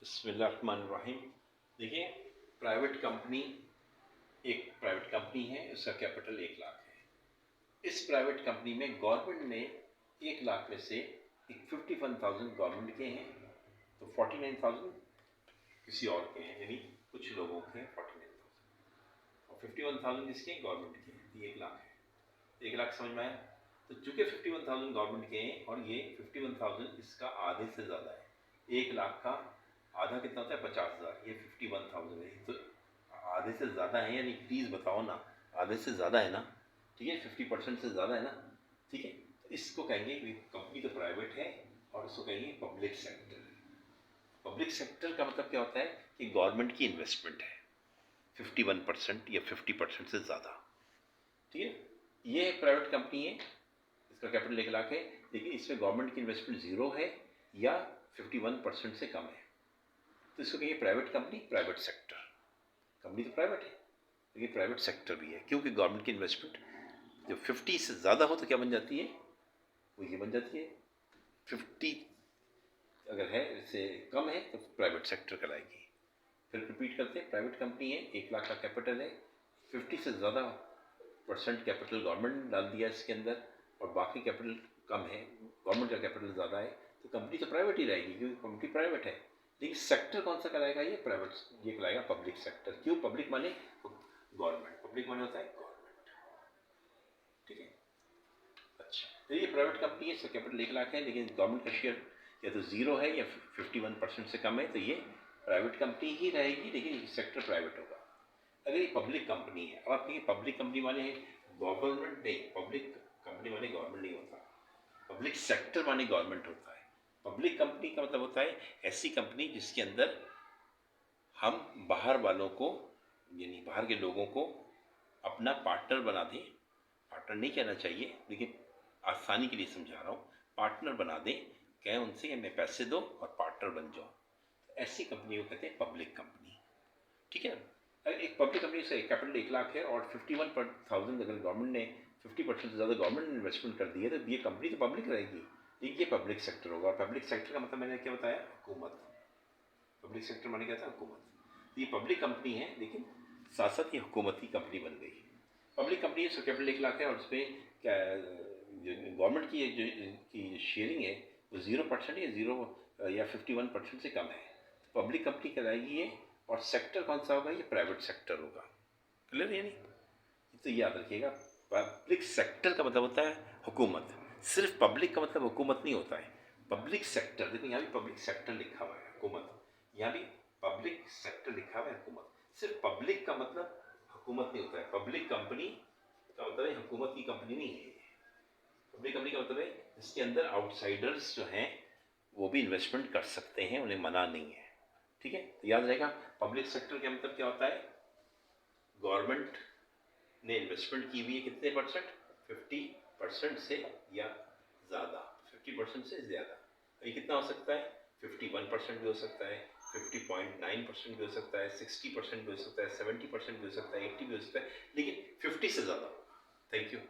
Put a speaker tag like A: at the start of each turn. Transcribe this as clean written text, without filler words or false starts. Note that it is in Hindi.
A: बिस्मिल्लाहिर्रहमानिर्रहीम। देखिए, प्राइवेट कंपनी एक प्राइवेट कंपनी है, उसका कैपिटल 1 लाख है। इस प्राइवेट कंपनी में गवर्नमेंट ने 1 लाख में से 51,000 गवर्नमेंट के हैं, तो 49,000 किसी और के हैं, यानी कुछ लोगों के हैं 49,000 और 51,000 किसके गवर्नमेंट के हैं, ये 1 लाख है। 1 लाख समझ में आया? तो चूंकि 51,000 गवर्नमेंट के हैं और ये 51,000 इसका आधे से ज़्यादा है। 1 लाख का आधा कितना होता है? 50,000। ये 51,000 है, तो आधे से ज़्यादा है, यानी प्लीज़ बताओ ना, आधे से ज़्यादा है ना? ठीक है, 50% से ज़्यादा है ना? ठीक है, तो इसको कहेंगे कंपनी तो प्राइवेट है और इसको कहेंगे पब्लिक सेक्टर। पब्लिक सेक्टर का मतलब क्या होता है कि गवर्नमेंट की इन्वेस्टमेंट है 51% या 50% से ज़्यादा। ठीक है, ये प्राइवेट कंपनी है, इसका कैपिटल 1 लाख है, लेकिन इसमें गवर्नमेंट की इन्वेस्टमेंट 0 है या 51% से कम है, तो इसको कहिए private company, private sector. Company तो प्राइवेट है लेकिन प्राइवेट सेक्टर भी है, क्योंकि गवर्नमेंट की इन्वेस्टमेंट जब 50 से ज़्यादा हो तो क्या बन जाती है? वो ये बन जाती है 50 अगर है इससे कम है तो प्राइवेट सेक्टर कहलाएगी। फिर रिपीट करते हैं, प्राइवेट कंपनी है, 1 लाख का कैपिटल है, 50 से ज़्यादा % कैपिटल गवर्नमेंट ने डाल दिया इसके अंदर और बाकी कैपिटल कम है, गवर्नमेंट का कैपिटल ज़्यादा है, तो कंपनी तो प्राइवेट ही रहेगी क्योंकि कंपनी प्राइवेट है। लेकिन सेक्टर कौन सा कहलाएगा? ये प्राइवेट, ये कहलाएगा पब्लिक सेक्टर। क्यों? पब्लिक माने गवर्नमेंट, पब्लिक माने होता है गवर्नमेंट। ठीक है, अच्छा, तो ये प्राइवेट कंपनी है, इसका कैपिटल 1 लाख है, लेकिन गवर्नमेंट का शेयर या तो 0 है या 51% से कम है, तो ये प्राइवेट कंपनी ही रहेगी, लेकिन सेक्टर प्राइवेट होगा। अगर ये पब्लिक कंपनी है, अब आप कहिए पब्लिक कंपनी माने गवर्नमेंट नहीं, पब्लिक कंपनी माने गवर्नमेंट नहीं होता, पब्लिक सेक्टर माने गवर्नमेंट होता है। पब्लिक कंपनी का मतलब होता है ऐसी कंपनी जिसके अंदर हम बाहर वालों को, यानी बाहर के लोगों को अपना पार्टनर बना दें। पार्टनर नहीं कहना चाहिए, लेकिन आसानी के लिए समझा रहा हूँ, पार्टनर बना दें, कहें उनसे कि हमें पैसे दो और पार्टनर बन जाओ, तो ऐसी कंपनी को कहते हैं पब्लिक कंपनी। ठीक है, एक पब्लिक कंपनी से कैपिटल 1 लाख है और 51,000 अगर गवर्नमेंट ने 50% से ज़्यादा गवर्नमेंट ने इन्वेस्टमेंट कर दी है, तो ये कंपनी तो पब्लिक रहेगी, लेकिन ये पब्लिक सेक्टर होगा। और पब्लिक सेक्टर का मतलब मैंने क्या बताया? हुकूमत। पब्लिक सेक्टर माने क्या था? हुकूमत। ये पब्लिक कंपनी है, लेकिन साथ साथ ये हुकूमत की कंपनी बन गई। पब्लिक कंपनी है, कैपिटल 1 लाख है और उसमें क्या गवर्नमेंट की जो की शेयरिंग है वो 0% या 0 या 51% से कम है, तो पब्लिक कंपनी कहलाएगी ये। और सेक्टर कौन सा होगा? ये प्राइवेट सेक्टर होगा। क्लियर है? नहीं तो याद रखिएगा, पब्लिक सेक्टर का मतलब होता है हुकूमत। सिर्फ पब्लिक का मतलब हुकूमत नहीं होता है। पब्लिक सेक्टर, देखो यहाँ भी पब्लिक सेक्टर लिखा हुआ है, हुकूमत, यहाँ भी पब्लिक सेक्टर लिखा हुआ है, हुकूमत। सिर्फ पब्लिक का मतलब हुकूमत नहीं होता है। पब्लिक कंपनी का मतलब है हुकूमत की कंपनी नहीं है। पब्लिक कंपनी का मतलब है इसके अंदर आउटसाइडर्स जो हैं वो भी इन्वेस्टमेंट कर सकते हैं, उन्हें मना नहीं है। ठीक है, तो याद रहेगा पब्लिक सेक्टर का मतलब क्या होता है? गवर्नमेंट ने इन्वेस्टमेंट की हुई है कितने %? 50% से या ज़्यादा, 50% से ज़्यादा। ये कितना हो सकता है? 51% भी हो सकता है, 50.9% भी हो सकता है, 60% भी हो सकता है, 70% भी हो सकता है, 80 भी हो सकता है, लेकिन 50 से ज़्यादा। Thank you.